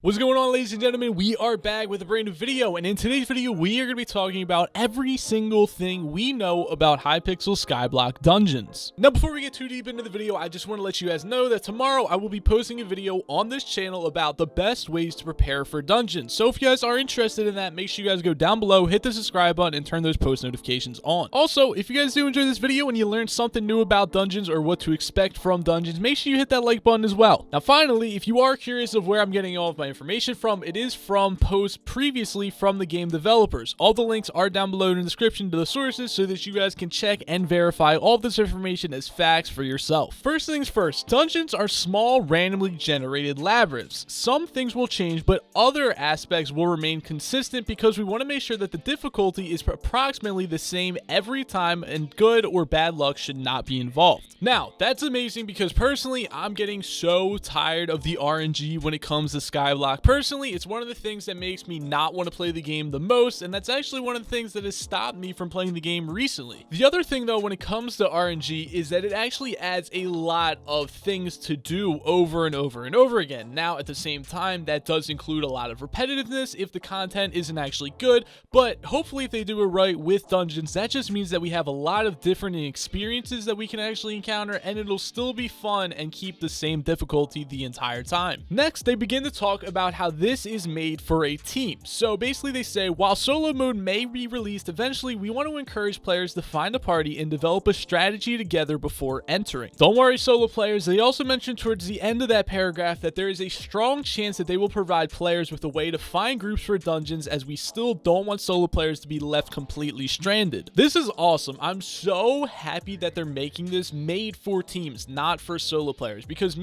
What's going on, ladies and gentlemen? We are back with a brand new video, and in today's video we are going to be talking about every single thing we know about Hypixel Skyblock dungeons. Now, before we get too deep into the video, I just want to let you guys know that tomorrow I will be posting a video on this channel about the best ways to prepare for dungeons. So if you guys are interested in that, make sure you guys go down below, hit the subscribe button, and turn those post notifications on. Also, if you guys do enjoy this video and you learned something new about dungeons or what to expect from dungeons, make sure you hit that like button as well. Now finally, if you are curious of where I'm getting all of my information from, it is from posts previously from the game developers. All the links are down below in the description to the sources so that you guys can check and verify all of this information as facts for yourself. First things first, dungeons are small, randomly generated labyrinths. Some things will change, but other aspects will remain consistent because we want to make sure that the difficulty is approximately the same every time, and good or bad luck should not be involved. Now, that's amazing because personally, I'm getting so tired of the RNG when it comes to Skyblock. Personally, it's one of the things that makes me not want to play the game the most, and that's actually one of the things that has stopped me from playing the game recently. The other thing though, when it comes to RNG, is that it actually adds a lot of things to do over and over and over again. Now, at the same time, that does include a lot of repetitiveness if the content isn't actually good, but hopefully if they do it right with dungeons, that just means that we have a lot of different experiences that we can actually encounter, and it'll still be fun and keep the same difficulty the entire time. Next, they begin to talk about how this is made for a team. So basically they say, while solo mode may be released eventually, we want to encourage players to find a party and develop a strategy together before entering. Don't worry, solo players. They also mentioned towards the end of that paragraph that there is a strong chance that they will provide players with a way to find groups for dungeons, as we still don't want solo players to be left completely stranded. This is awesome. I'm so happy that they're making this made for teams, not for solo players, because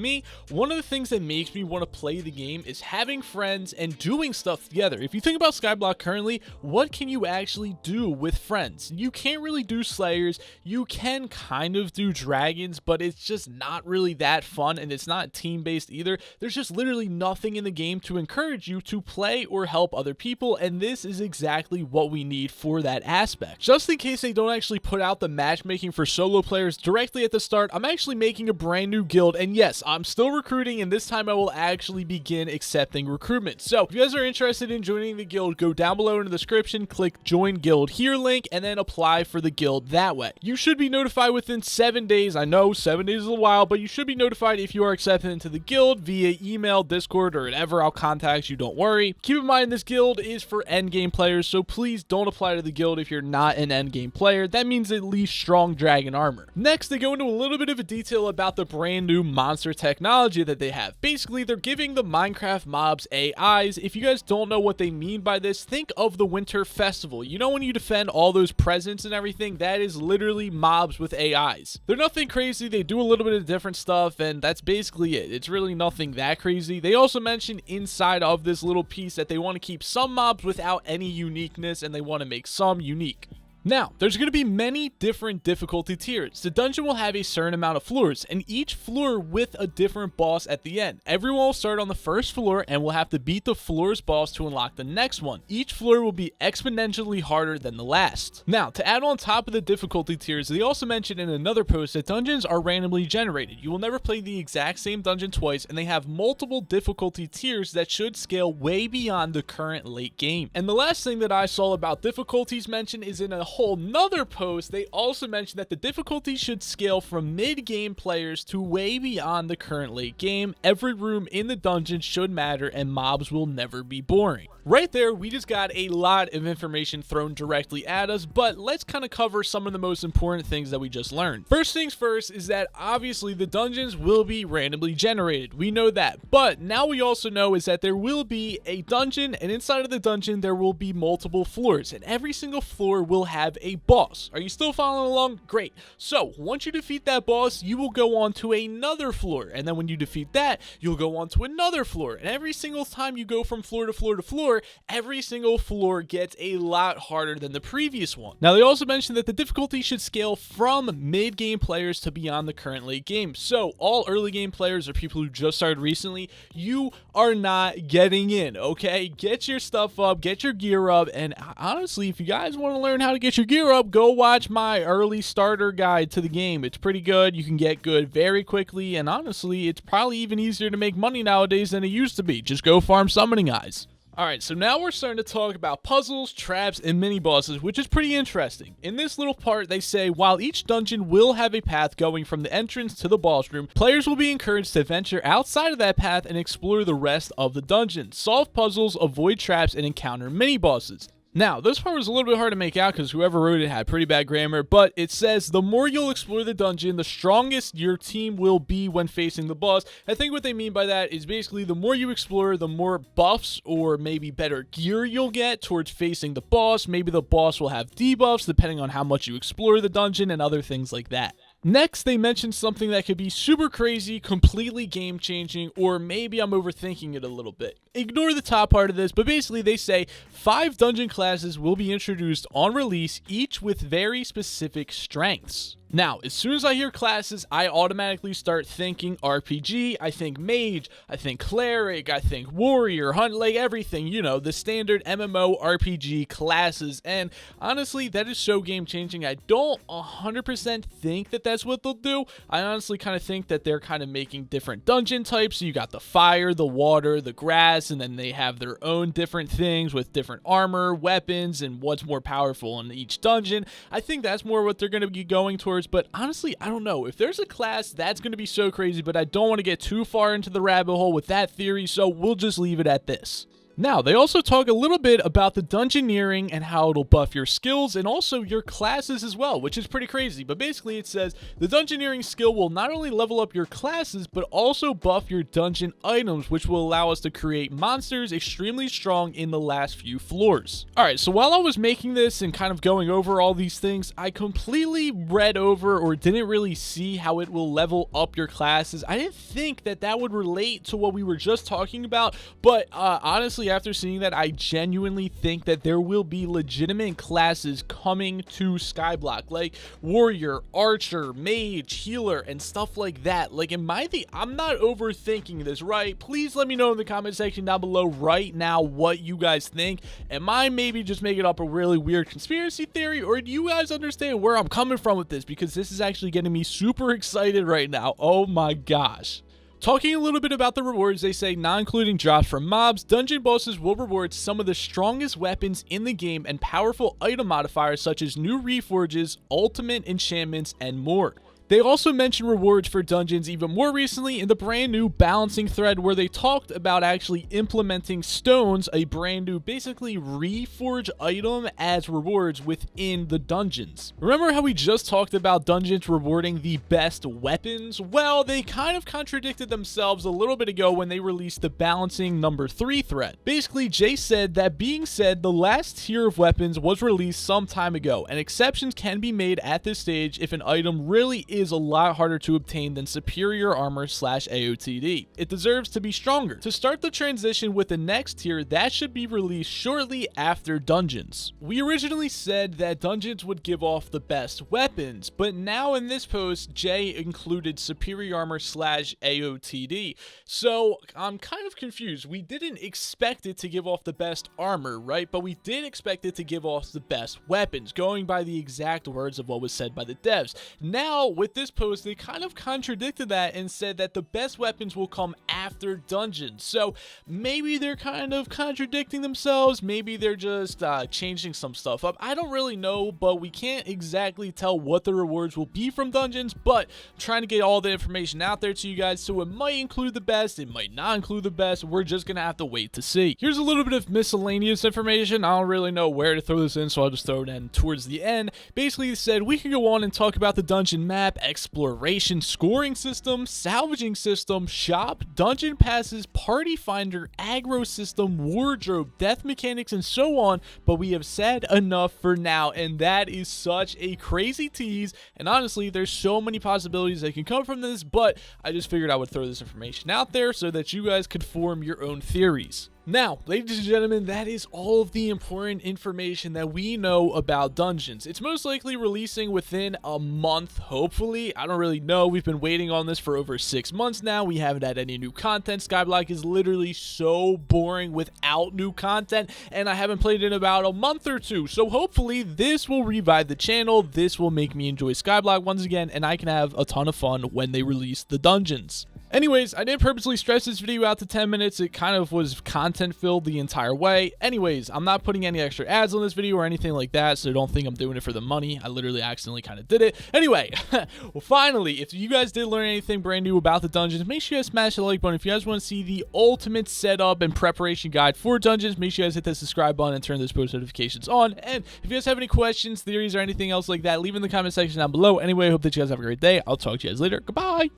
one of the things that makes me want to play the game is having friends and doing stuff together. If you think about Skyblock currently, what can you actually do with friends? You can't really do slayers. You can kind of do dragons, but it's just not really that fun, and it's not team-based either. There's just literally nothing in the game to encourage you to play or help other people, and this is exactly what we need for that aspect. Just in case they don't actually put out the matchmaking for solo players directly at the start, I'm actually making a brand new guild, and yes, I'm still recruiting, and this time I will actually begin accepting recruitment. So if you guys are interested in joining the guild, go down below in the description, click join guild here link, and then apply for the guild that way. You should be notified within 7 days. I know 7 days is a while, but you should be notified if you are accepted into the guild via email, Discord, or whatever. I'll contact you, don't worry. Keep in mind, this guild is for endgame players, so please don't apply to the guild if you're not an endgame player. That means at least strong dragon armor. Next, they go into a little bit of a detail about the brand new monster technology that they have. Basically, they're giving the Minecraft mobs AIs. If you guys don't know what they mean by this, think of the Winter Festival. You know when you defend all those presents and everything? That is literally mobs with AIs. They're nothing crazy. They do a little bit of different stuff, and that's basically it. It's really nothing that crazy. They also mentioned inside of this little piece that they want to keep some mobs without any uniqueness, and they want to make some unique. Now, there's going to be many different difficulty tiers. The dungeon will have a certain amount of floors, and each floor with a different boss at the end. Everyone will start on the first floor and will have to beat the floor's boss to unlock the next one. Each floor will be exponentially harder than the last. Now, to add on top of the difficulty tiers, they also mentioned in another post that dungeons are randomly generated. You will never play the exact same dungeon twice, and they have multiple difficulty tiers that should scale way beyond the current late game. And the last thing that I saw about difficulties mentioned is in a whole nother post. They also mentioned that the difficulty should scale from mid-game players to way beyond the current late game. Every room in the dungeon should matter, and mobs will never be boring. Right there, we just got a lot of information thrown directly at us, but let's kind of cover some of the most important things that we just learned. First things first is that obviously the dungeons will be randomly generated. We know that, but now we also know is that there will be a dungeon, and inside of the dungeon there will be multiple floors, and every single floor will have a boss. Are you still following along? Great. So once you defeat that boss, you will go on to another floor, and then when you defeat that, you'll go on to another floor, and every single time you go from floor to floor to floor, every single floor gets a lot harder than the previous one. Now, they also mentioned that the difficulty should scale from mid-game players to beyond the current late game. So all early game players or people who just started recently, you are not getting in, okay? Get your stuff up, get your gear up, and honestly, if you guys want to learn how to get get your gear up, go watch my early starter guide to the game. It's pretty good. You can get good very quickly, and honestly, it's probably even easier to make money nowadays than it used to be. Just go farm summoning eyes. Alright, so now we're starting to talk about puzzles, traps, and mini-bosses, which is pretty interesting. In this little part, they say, while each dungeon will have a path going from the entrance to the boss room, players will be encouraged to venture outside of that path and explore the rest of the dungeon, solve puzzles, avoid traps, and encounter mini-bosses. Now, this part was a little bit hard to make out because whoever wrote it had pretty bad grammar, but it says the more you'll explore the dungeon, the strongest your team will be when facing the boss. I think what they mean by that is basically the more you explore, the more buffs or maybe better gear you'll get towards facing the boss. Maybe the boss will have debuffs depending on how much you explore the dungeon and other things like that. Next, they mentioned something that could be super crazy, completely game-changing, or maybe I'm overthinking it a little bit. Ignore the top part of this, but basically they say 5 dungeon classes will be introduced on release, each with very specific strengths. Now, as soon as I hear classes, I automatically start thinking RPG, I think mage, I think cleric, I think warrior, hunt, like everything, you know, the standard MMO RPG classes, and honestly, that is so game-changing. I don't 100% think that that's what they'll do. I honestly kind of think that they're kind of making different dungeon types, so you got the fire, the water, the grass, and then they have their own different things with different armor, weapons, and what's more powerful in each dungeon. I think that's more what they're going to be going towards. But honestly, I don't know. If there's a class, that's going to be so crazy, but I don't want to get too far into the rabbit hole with that theory, so we'll just leave it at this. Now, they also talk a little bit about the dungeoneering and how it'll buff your skills and also your classes as well, which is pretty crazy. But basically, it says the dungeoneering skill will not only level up your classes, but also buff your dungeon items, which will allow us to create monsters extremely strong in the last few floors. Alright, so while I was making this and kind of going over all these things, I completely read over or didn't really see how it will level up your classes. I didn't think that that would relate to what we were just talking about, but honestly, after seeing that, I genuinely think that there will be legitimate classes coming to Skyblock, like warrior, archer, mage, healer, and stuff like that. Like, I'm not overthinking this, right? Please let me know in the comment section down below right now what you guys think. Am I maybe just making up a really weird conspiracy theory, or do you guys understand where I'm coming from with this? Because this is actually getting me super excited right now. Oh my gosh. Talking a little bit about the rewards, they say, not including drops from mobs, dungeon bosses will reward some of the strongest weapons in the game and powerful item modifiers such as new reforges, ultimate enchantments, and more. They also mentioned rewards for dungeons even more recently in the brand new balancing thread where they talked about actually implementing stones, a brand new basically reforge item as rewards within the dungeons. Remember how we just talked about dungeons rewarding the best weapons? Well, they kind of contradicted themselves a little bit ago when they released the balancing number 3 thread. Basically, Jay said that being said, the last tier of weapons was released some time ago, and exceptions can be made at this stage if an item really is a lot harder to obtain than superior armor / AOTD. It deserves to be stronger. To start the transition with the next tier, that should be released shortly after dungeons. We originally said that dungeons would give off the best weapons, but now in this post, Jay included superior armor / AOTD. So I'm kind of confused. We didn't expect it to give off the best armor, right? But we did expect it to give off the best weapons, going by the exact words of what was said by the devs. Now, with this post, they kind of contradicted that and said that the best weapons will come after dungeons. So maybe they're kind of contradicting themselves. Maybe they're just changing some stuff up. I don't really know, but we can't exactly tell what the rewards will be from dungeons, but I'm trying to get all the information out there to you guys, so it might include the best, it might not include the best. We're just gonna have to wait to see. Here's a little bit of miscellaneous information. I don't really know where to throw this in, so I'll just throw it in towards the end. Basically, it said we can go on and talk about the dungeon map, exploration scoring system, salvaging system, shop, dungeon passes, party finder, aggro system, wardrobe, death mechanics, and so on, but we have said enough for now, and that is such a crazy tease, and honestly, there's so many possibilities that can come from this, but I just figured I would throw this information out there so that you guys could form your own theories. Now, ladies and gentlemen, that is all of the important information that we know about Dungeons. It's most likely releasing within a month, hopefully. I don't really know. We've been waiting on this for over 6 months now. We haven't had any new content. Skyblock is literally so boring without new content, and I haven't played in about a month or two. So hopefully this will revive the channel. This will make me enjoy Skyblock once again, and I can have a ton of fun when they release the dungeons. Anyways, I didn't purposely stretch this video out to 10 minutes. It kind of was content-filled the entire way. Anyways, I'm not putting any extra ads on this video or anything like that, so don't think I'm doing it for the money. I literally accidentally kind of did it. Anyway, well, finally, if you guys did learn anything brand new about the dungeons, make sure you guys smash the like button. If you guys want to see the ultimate setup and preparation guide for dungeons, make sure you guys hit that subscribe button and turn those post notifications on. And if you guys have any questions, theories, or anything else like that, leave in the comment section down below. Anyway, I hope that you guys have a great day. I'll talk to you guys later. Goodbye.